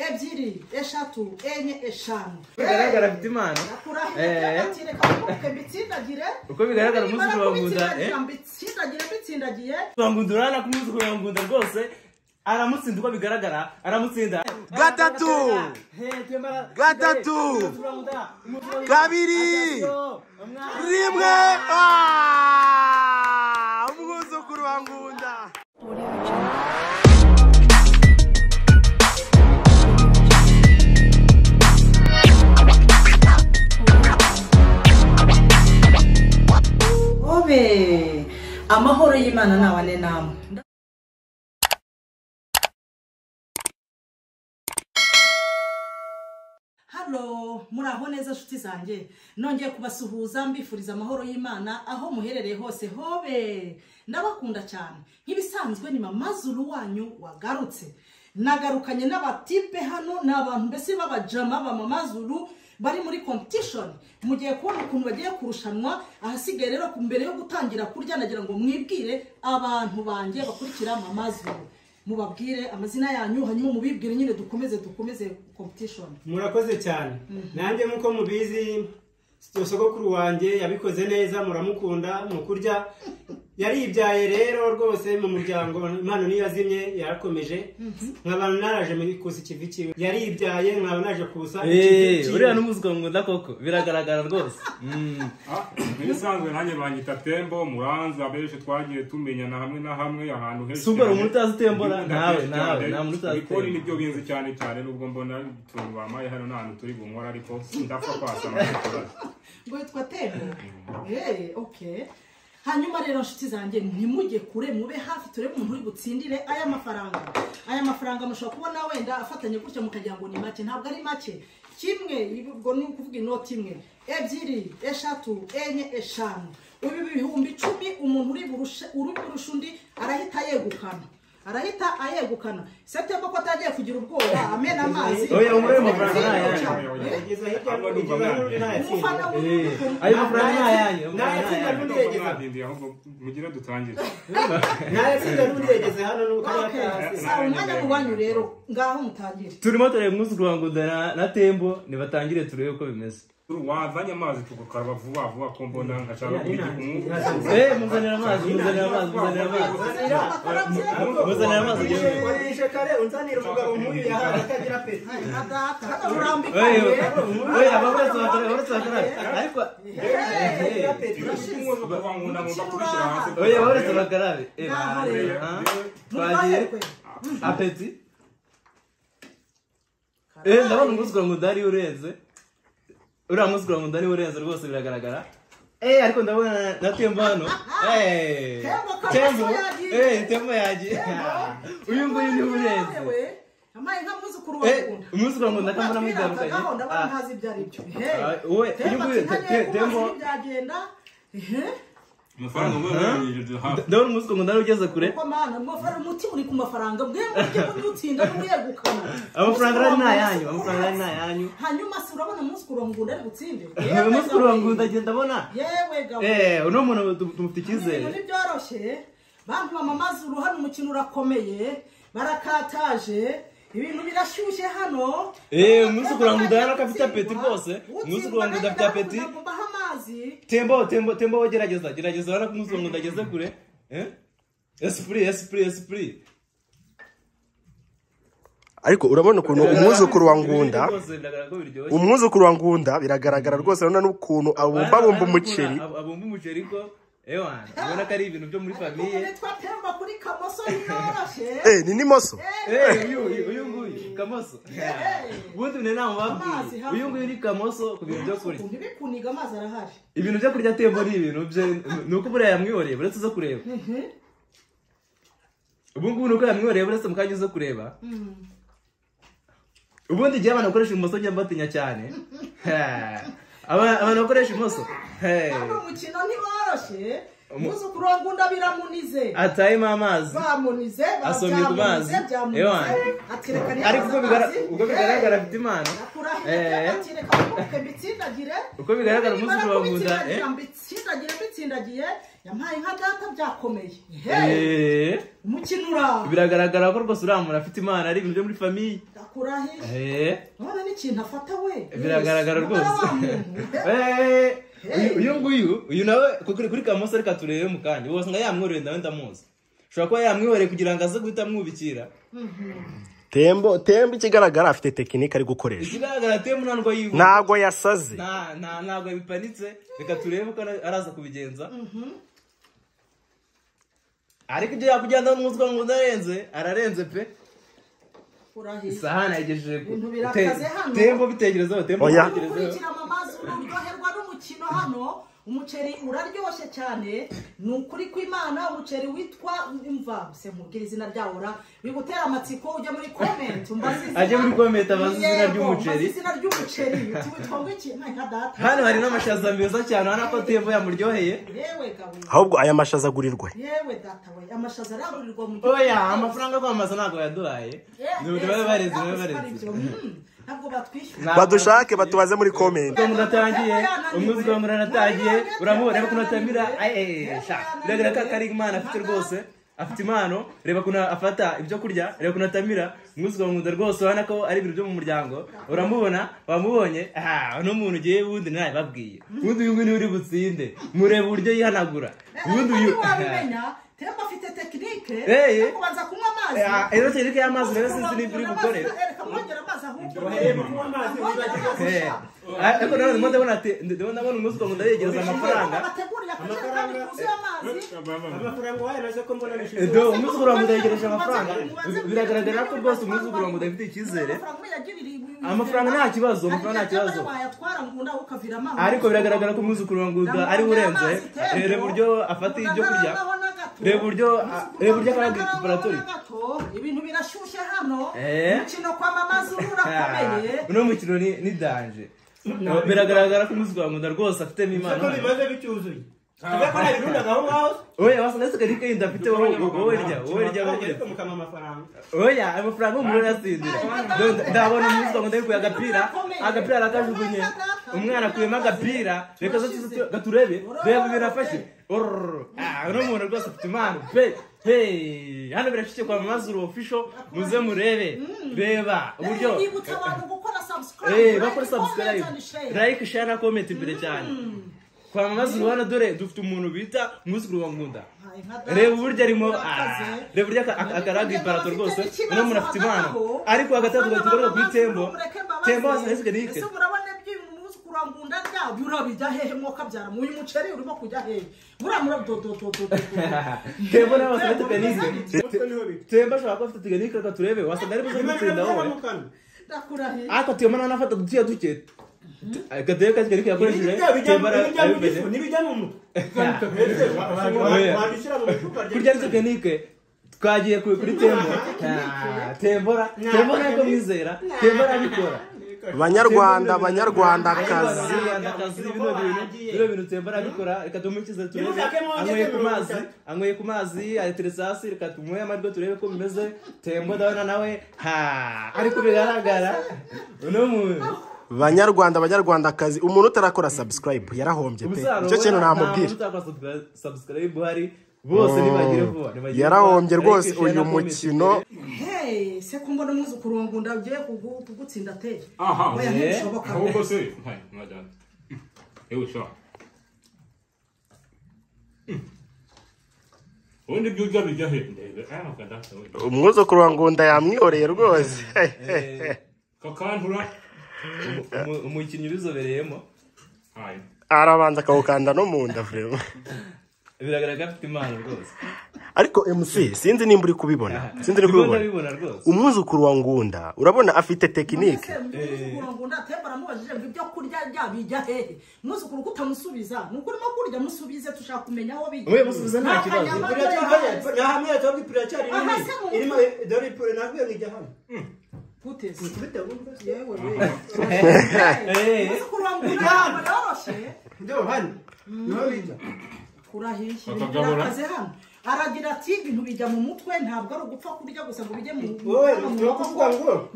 ebyiri eshatu enye eshanu bigaragara afite imana uko bigaragara umuzukuru wa Ngunda mbitsindagiye Ngunda urana ku muzukuru wa Ngunda rwose aramutsinda uko bigaragara aramutsinda gatatu kabiri rimwe umuzukuru wa Ngunda amahoro y'Imana nawane namwe. Hello, muraho neza nshuti zanjye. Nongeye kubasuhuza mbifuriza amahoro y'Imana aho muherereye hose hobe. Ndabakunda cyane. Nk'ibisanzwe ni Mama Zulu wanyu wagarutse. Nagarukanye n'abatipe hano n'abantu mbese babajama ba Mama Zulu bari muri competition. Mugiye kubona ukuntu bagiye kurushanwa ahasigaye rero mbere yo gutangira kurya nagira ngo mwibwire abantu banje bakurikira Mama Zulu. Mubabwire amazina yanyu hanyuma mubibwire nyine dukomeze competition. Murakoze cyane. Nanjye muko mubizi sogokuru wanje yabikoze neza muramukunda mukurya yaribyaye rero rwose mu muryango impano ni yazimye yarakomeje nk'abantu naraje mu kusi kivici yaribyaye nk'abantu naje kusa ikivici uriya n'umuzukuru wa Ngunda koko biragaragara rwose nisanzwe nanjye banyita Tembo Muranza beshe twagiye tumenyana hamwe na hamwe ahantu henshi super umuntu utazi Tembora nawe nta muntu utazi Tembo nibyo binzi cyane nubwo mbona tuntu bamaye hano n'ahantu turi bunkora ariko ndapfa kwasama ngo yitwa Tembo okay. Hanyuma rero nshuti zanjye ntimujye kure mube hafi turebe umuntu uri gutsindire aya mafaranga mushobora kubona wenda afatanye gutya mukagira ngo ni make ntabwo ari make kimwe ubwo ni ukuvuga inoti imwe ebyiri eshatu enye eshanu ubu ibihumbi 10 umuntu uri burusha undi arahita ayegukana September ko atagiye kugira ubwoba amena amazi oya umure mafaranga ayo mafaranga yanyu mugira dutangire nayatsinda hano umwanya mubanyu rero ngaho mutangire turimo tureba umuzukuru wa Ngunda na Tembo nibatangire turebe uko bimeze wazanye amazi tugukaraba vuba ko mbona nkashaka kugira umwuka muzanira amazi warishe kare unzanira umugabo nk'uyu yahaza akagira peti ababuretse bakara ariko baburetse bakarabe twagiye apeti ndabona umuzukuru wa Ngunda ari urenze uriya muzukuru wa Ngunda ni urenze rwose biragaragara ariko ndabona na Tembo hano Tembo yagiye uyu nguyu ni urenze amaye nka muzukuru wa Ngunda umuzukuru wa Ngunda akambona mwidandukanye ndabona ntazi ibyo ari byo uyu nguyu Tembo byagenda amafaranga mwe ndabona umuzukuru wa Ngunda ugeze kure ko mana amafaranga umuti uri ku mafaranga bwe mujye mutsinda n'uyegukana amafaranga ari nayanyu hanyuma se urabona umuzukuru wa Ngunda ari gutsinde umuzukuru wa Ngunda agenda abona yewe gabo uno muntu tumufite icyizere ni byoroshye bantu ba Mama Zulu hano umukino urakomeye barakataje ibintu birashyushye hano umuzukuru wa Ngunda yarakafite apeti rwose umuzukuru wa Ngunda afite apeti Tembo gerageza urabona ko umuzukuru wa Ngunda ageze kure esprit ariko urabona ukuntu umwuzukuru wa Ngunda biragaragara rwose urabona n'ukuntu abumba umuceri ko ubona ko ari ibintu byo muri famiye ni n'imoso uyu nguyu Kamoso ubundi ni nama babwiye uyu nguyu ni Kamoso ku bintu byo kurya ntibikuniga amazi arahari ibintu byo kurya Tembo ni ibintu bye nuko buriya yamwihoreye buretse zo kureba ubu ngubu nuko yamwihoreye buretse mukanya zo kureba ubundi igihe abantu bakoresha imoso njya mbatinya cyane abantu bakoresha imoso umukino ntiworoshye umuzukuru wa Ngunda biramunize atayemo amazi bamunize asomye ku mazi ariko uko bigaragara afite imana uko bigaragara umuzukuru wa Ngunda mbitsindagiye yampaye nka data byakomeye umukino uraho biragaragara ko rwose uriya muntu afite imana ari ibintu byo muri famiye ndakurahiye none n'ikintu afata we biragaragara rwose uyu nawe kuri kamoso reka turebe mu kanya wose nga yamworoye ndawe ndamuzi ushobora kuba yamwihoreye kugira ngo aze guhita amwubikira Tembo ikigaragara afite tekinike ari gukoresha. Ikigaragara Tembo ntabwo yivuga. Ntago yasaze. Ntabwo bipanitse. Reka turebe ko araza kubigenza. Ariko ibyo yakujyana n'umuzwa ngo ndarenze, ararenze pe. Isahani yagejeje Tembo bitekerezaho, Tembo bitekerezaho. Kurikira mamazi uryoherwa n'umukino hano. Umuceri uraryoshye cyane nukuri kw'Imana umuceri witwa imva se mubwira izina ryawora bigutera amatsiko ujya muri comment aje muri comment abazi izina ry'umuceri witwa ngiki nka data hano hari n'amashaza meza cyane hano ko Tembo yamuryoheye yewe gawe ahubwo aya mashaza agurirwe yewe data we amashaza aragurirwa mu oya amafaranga kwamaza ntago yaduhaye ni bareze badushake batubaze muri comment umuzwa ngo naratangiye uramubona ko natamira biragira ko ari Imana afite rwose afite impano reba kuna afata ibyo kurya reba kuna tamira umuzwa ngo rwose ubona ko ari ibintu byo mu muryango uramubona wamubonye no muntu ugiye bundi nawe babwiye bundi uyu uri butsinde mureba uburyo yihanagura bundi uyu Tembo afite tekinike kubanza kunywa amazi ero tekinike y'amazi rero sinzi n'ibiri gukore ariko nawe ndabona umuzwa ngo ndayegereza amafaranga umuzwa ngo ndayegereje amafaranga biragaragara ko rwose umuzwa ngo ndafite icyizere amafaranga nta kibazo ariko biragaragara ko umuzwa ngo ari urenze reba uburyo afata ibyo kurya reba uburyo akaraga preparatori ibintu birashyushye hano umukino kwa mamazi urakomeye uno mukino ni danje biragaragara ko umuzwa ngo rwose afitemo imana ko bimaze bicyuzuye Tugakora ibirundaga aho ngaho. Oya wasanze kari kayinda afite wowe rya mukama amafaranga. Oya amafaranga umuntu yasindira. Ndabona umuzwa ngo ndabikuye agapira arakajugunye. Umwana akuyemo agapira reka gaturebe reba birafashe. Uno muntu rwose afite impano pe. Hey, hano birashyize kwa Mazuru official muze murebe. Reba uburyo. Bakora subscribe. Like, share na comment imbere cyane. Kwa Mazuru hano dore dufite umuntu bita Muzuru wa Ngunda. Reba uburyo arimo reba uburyo akaraga imparato rwose uno muntu afite impano. Ariko agatatu gatugaruka kuri Tembo wasanze nike. Ngunda rya burabijya hehe mwoka byara mu muceri urimo kujya hehe muramura Tembo na wasanze tekinike Tembo ashaka afite tekinike reka turebe wasanze ari buze gutsinda wowe ndakurahe aka Tembo na nafata dutiya duke akadeye kazi kari yakoresheje Tembo nibijya mu mutwe kurya tekinike twagiye kuri Tembo Tembo nako bizera Tembo arabikora Banyarwandakazi bino bintu Tembo arabikora reka tumukize turebe anyweye ku mazi ateresasi reka tumuhe amarwo turebe ko bimeze Tembo ndabona nawe ariko bigaragara uno muntu Banyarwandakazi umuntu utarakora subscribe yarahombye pe icyo kintu namubwira subscribe hari bose nibagire vuba yarahombye rwose uyu mukino se kumbona umuzukuru wa Ngunda ugiye kugutsinda te oya ntibishoboka ahubwo se mwajyana sha undi byujya bijya he ndebe umuzukuru wa Ngunda yamwioreye rwose kakantura umukinnyi bizobereyemo arabanza akawukanda no mu nda vrema biragaragara afite impano rwose ariko MC sinzi nimba uri kubibona umwuzukuru wa Ngunda urabona afite tekinike umwuzukuru wa Ngunda Tembo aramubajije ngo ibyo kurya bijya hehe umwuzukuru kutamusubiza nuko urimo kurya musubize tushaka kumenya aho bijya oya musubiza nta kibazo yahamye tobi piracyari nini irimo dori pure nabyo ngijya hano Putesi. Yewe umuzukuru wa Ngunda yaroshe ndio hano no bijya kurahishe akaze hano aragira ati ibintu bijya mu mutwe ntabwo ari ugupfa kurya gusa ngo bijye mu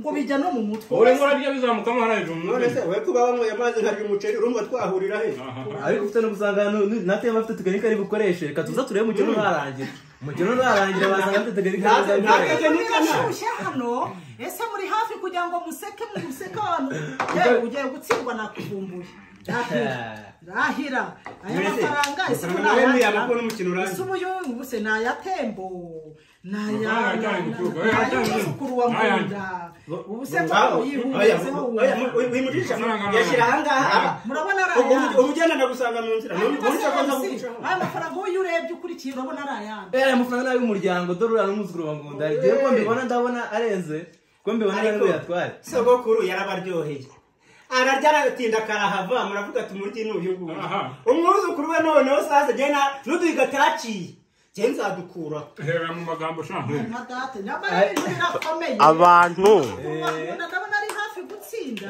ngo bijya no mu mutwe wowe ngorarya bizamukamo haraje mu none se we kuba wanyweye amazi nkarya umuceri urumva twahurira he ariko ufite no gusanga na tema afite tekinike ari bukoreshe reka tuza turebe umukino urarangira basanga afite tekinike ntashyushye hano ese muri hafi kugira ngo museke abantu yewe ugiye gutsindwa nakuvumbuye rahira aya mafaranga ese ubu se naya tembo naya mukuru wa Ngunda ubu se yihuzeho yashira ahangaha murabona araya umujyana ndagusanga mu nzira aya mafaranga uyu urebye ukurikiye urabona araya amafaranga nayo y'umuryango dore uriya n'umuzukuru wa Ngunda igihe ko mbibona ndabona arenze ko mbibona ari yatware sogokuru yarabaryoheye ararya aratinda karahava muravuga ati muryi n'uyu nguyu umwuzukuru we noneho sasa gena nuduhiga taciye je nzadukura hera mu magambo shamwe abantu ndabona ari hafi gutsinda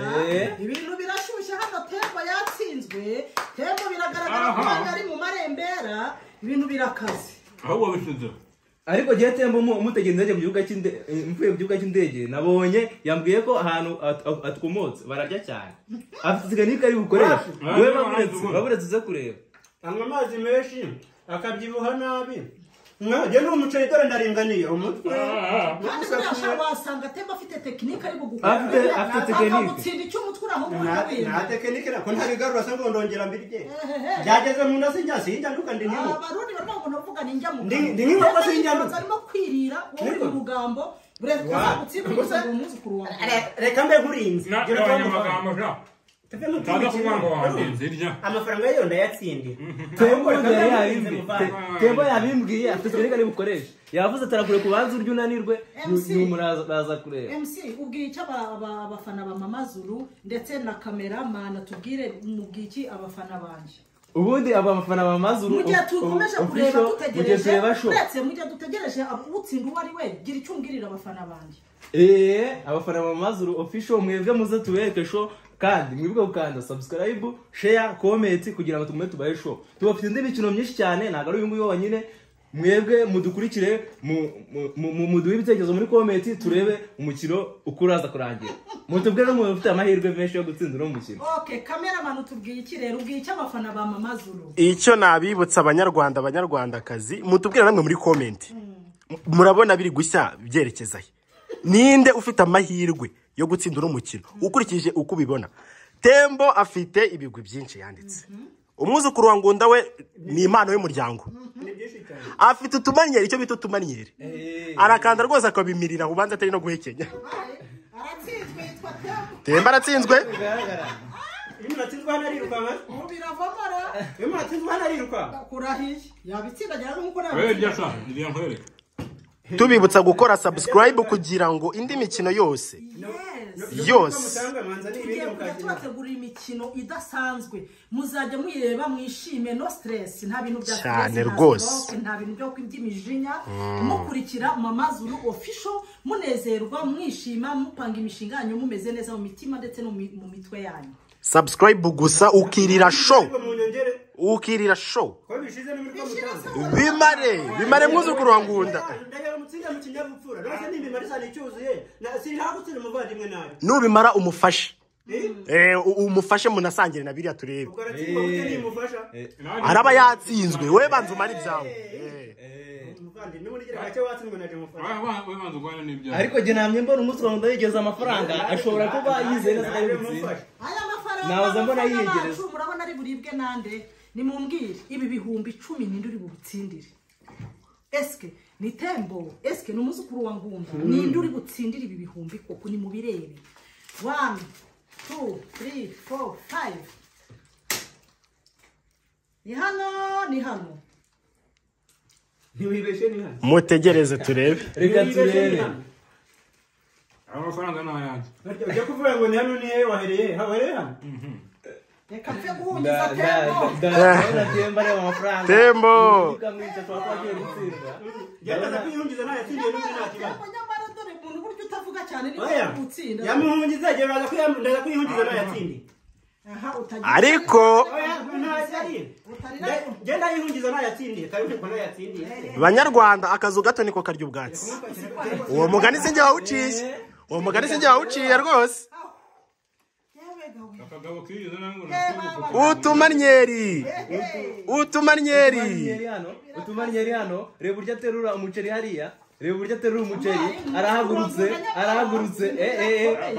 ibintu birashyushye hano tembo yatsinzwe tembo biragaragara ko ari mu marembera ibintu birakaze aho wabishize ariko gihe tembo mutegenze mu kibuga cy'indege nabonye yambwiye ko ahantu atkomotse bararya cyane afite tekinike ari bukoresha wewe baburetse uze kureba anywa amazi menshi akabyibuha nabi mwaje n'umuceri dore ndaringaniye umutwe wasanga tembo afite tekinike ari bugukora afite tekinike gutsinda icyo umutwe uraho nta tekinike nako ntabigarura se ngo ndongera mbirye byageze mu nda sinjya nduka ndi niho abarundi barimo ngo navuga ninjya mu ndi niho ko sinjya nduka arimo kwirira wowe mu rugambo bureka gutsinda umuzukuru wawe reka mbe nkurinze amagambo sha amafaranga yo ndayatsindira tembo yabimbwiye afite tekinike ari bukoresha yavuze atarakure kubanza uryo unanirwe numuraza kureba MC ubwiye icyo abafana ba Mama Zulu ndetse na cameraman atubwire mubwiye iki abafana banje ubundi abafana ba Mama Zulu mugiye tukomeje kureba dutegereje ndetse mugiye dutegereje utsinda uwo ari we gira icyo umbwirira abafana banje abafana ba Mama Zulu official mwebwe muze tubereke show kandi mwibuke gukanda subscribe share comment kugira ngo tumume tubaye show tubafite indi mikino myinshi cyane ntago ari uyu nguyu wonyine mwebwe mudukurikire muduhe ibitekerezo muri comment turebe umukino ukuraza kurangira mutubwire no mufite amahirwe menshi yo gutsindira umukino okay cameraman utubwiye iki rero ubwiye icyo abafana ba Mama Zulu icyo nabibutsa abanyarwandakazi mutubwire namwe muri comment murabona biri gushya byerekezahe ninde ufite amahirwe yo gutsindira umukino ukurikije uko ubibona tembo afite ibigwi byinshi yanditse umwuzukuru wa Ngunda we ni impano y'umuryango afite utumanyeri icyo bita utumanyeri arakanda rwose akabimirira ubanza atari no guhekenya aratsinzwe yitwa tembo aratsinzwe tubibutsa gukora subscribe kugira ngo indi mikino yose turategurira imikino idasanzwe muzajya muyireba mwishime no stress nta bintu bya cyane rwose nta bintu byo kw'iby'imijinya mukurikira Mama Zulu official munezerwa mwishima mupanga imishinga yanyu mumeze neza mu mitima ndetse no mu mitwe yanyu subscribe gusa ukirira show bimare mwuzukuru wa Ngunda nubimara umufashe umufashe munasangire na biriya turebe araba yatsinzwe we banza umara ibyawe ariko je namye mbona umunsi wa ndayigeza amafaranga ashobora kuba yizeye neza ari gutsinda aya mafaranga naza mbona yiyegereza murabona ari buribwe nande nimumbwire ibi bihumbi 10 ninde uri butsindire eske ni tembo eske numuzukuru wa Ngunda ninde uri butsindire ibi bihumbi koko ni mubirebe 1 2 3 4 5 ni hano ntiwibeshe ni hano mutegereze turebe reka turebe amafaranga n'ayandi ujya kuvuga ngo ni hano ni hehe wahereye habereye hano reka mfe guhungiza tembo tembo ari amafaranga tembo yamaze kwihungiza nayo atsindiye n'undi nta kibazo nyamara dore umuntu buryo utavuga cyane ni gutsinda yamuhungiza igihe baza kwihungiza nayo atsindiye ariko genda yihungiza nayatsindiye kandi ko nayatsindiye banyarwanda akazu gato niko karya ubwatsi uwo mugani sinjye wawuciye rwose utumanyeri hano reba urya aterura umuceri hariya reba uburyo aterura umuceri arahagurutse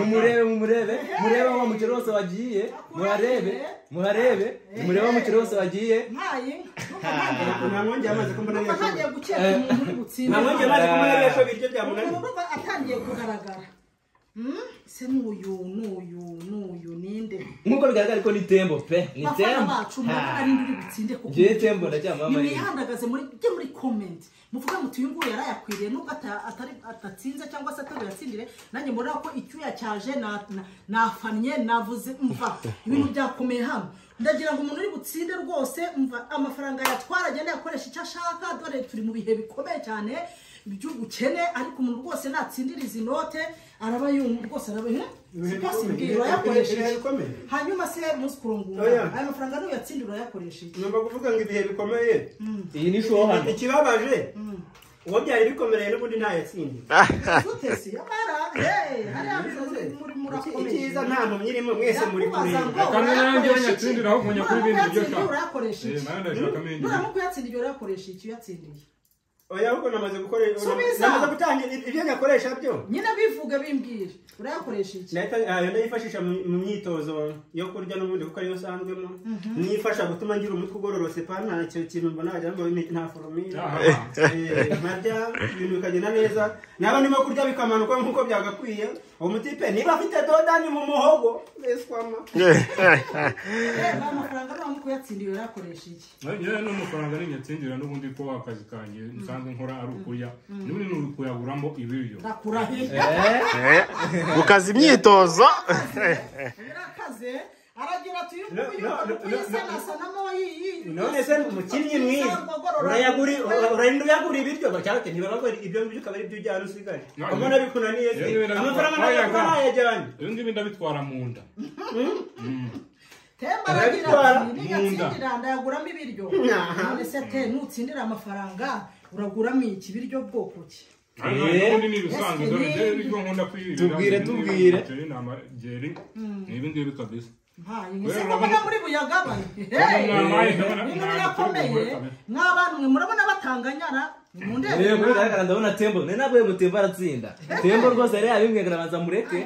murebe wa muceri wose wagiye murebe wa muceri wose wagiye atangiye kugaragara se n'uyu ninde nkuko bigaragara ko ni tembo pe ni tembo bacu ari nduri butsinde kuko je tembo ndacyamama ni handagaze muri comment muvuga muti uyu nguyu yarayakwiriye nubwo atatsinze cyangwa se atabiyatsindire nanjye mbona ko icyuya cyaje nafanye navuze umva ibintu byakomeye hano ndagira ngo umuntu uri butsinde rwose umva amafaranga yatwara agenda yakoresha icyo ashaka dore turi mu bihe bikomeye cyane by'ubukene ariko umuntu rwose natsindira izi note araba yumva rwose araba yakoresheje hanyuma se muzi kurungura aya mafaranga niyo yatsindira yakoresheje numva kuvuga ngo ibihe bikomeye iyi ni show hano ikibabaje uwo byari bikomereye n'ubundi nta yatsindi utesi yamara muri murakomeye ikiza nta muntu nyirimo mwese muri kure kandi nanjye yatsindira aho kunya kuri ibintu byo shaka yakoresheje nuramuko yatsindira yakoresheje icyo yatsindiye oya ahubwo namaze gutangira ibyo nyakoresha byo nyine bivuga bimbwira urayakoresha iki ndayifashisha mu myitozo yo kurya n'ubundi kuko ariyo usanzwemo nifasha gutuma ngira umutwe ugororotse pana icyo kintu mbona wagira ngo nta foromire nkarya ibintu bikagenda neza naba ndimo kurya bikamanuka nk'uko byagakwiye uwo mutipe niba afite dodani mu muhogo beswama amafaranga ntabwo kuyatsindiye urayakoresha iki yewe n'amafaranga n'inyatsindira n'ubundi ko akazi kanjye nsanzwe nkora ari ukurya n'ubundi ni ukuyaguramo ibiryo ukaza imyitozo birakaze aragira ati uyu none se umukinnyi mwiza uragenda uyagura ibiryo cyangwa ntibabagore ibyo ngibyo ukaba ari byo ujyana usigaje ubona bikunaniye amafaranga ntayajyanye ibi ngibi ndabitwara mu nda temba aragira ati niyatsindira ndayaguramo ibiryo none se te nutsindira amafaranga uraguramo iki biryo bwoko ki ubundi ni ibisanzwe dore ibyo nkunda kwirira tubwire ibi ngibi kabisa murabona muri buyagabane ibintu birakomeye mw'abantu mwe murabona batanganyara ndabona tembo ni nabwo mutembo aratsinda tembo rwose yari yabimwe arabanza mureke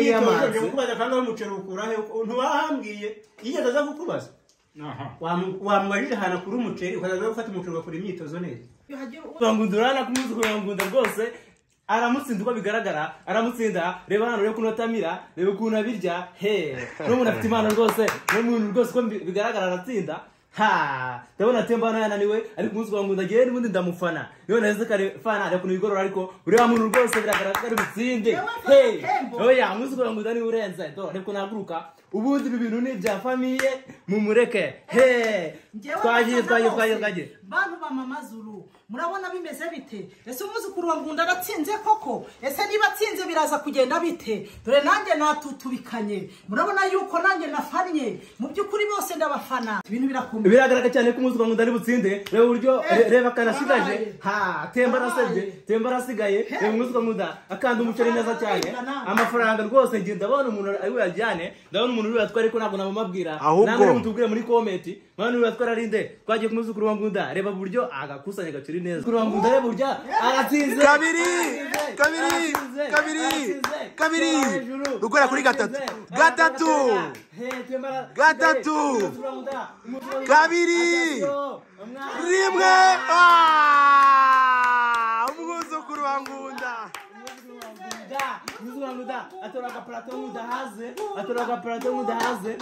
y'amazi kubaza kandi umuceri ukurahe ntiwahambwiye yigeze aza kukubaza wamubajije ahantu akura umuceri ukaza gufata umuceri ugakora imyitozo neza urabona ko umuzi kurangunda rwose aramutsinda uko bigaragara aramutsinda reba hano reba ukuntu atamira reba ukuntu abirya n'umuntu afite impano rwose n'umuntu rwose uko bigaragara aratsinda ndabona temba hano yananiwe ariko umunsi kurangunda agiye n'ubundi ndamufana niyo naheze kare fana ariko ukuntu bigorora ariko uriya muntu rwose biragaragara ko ari butsinde oya umunsi kurangunda niwe urenze reba ukuntu ahaguruka ubundi ibi bintu ni ibya famiye mumureke twagiye bantu ba mama Zulu murabona bimeze bite ese umuzukuru wa Ngunda aratsinze koko ese niba atsinze biraza kugenda bite dore nanjye natutubikanye murabona yuko nanjye nafanye mu by'ukuri bose ndabafana ibintu birakomeye biragaragara cyane ko umuzukuru wa Ngunda ari butsinde reba uburyo reba kanasigaje temba arasigaye reba umuzukuru wa Ngunda akanda umuceri neza cyane amafaranga rwose ngiye ndabona umuntu ari buyajyane ndabona umuntu uri batware ko ntabwo namubabwira namwe mutubwire muri comment mwana uri batwara rinde twagiye ku muzukuru wa Ngunda reba buryo agakusanya gacuri neza muzukuru wa Ngunda reba buryo aratsinze kabiri rugora kuri gatatu kabiri rimwe umwuzukuru wa Ngunda atora agaparato mudahaze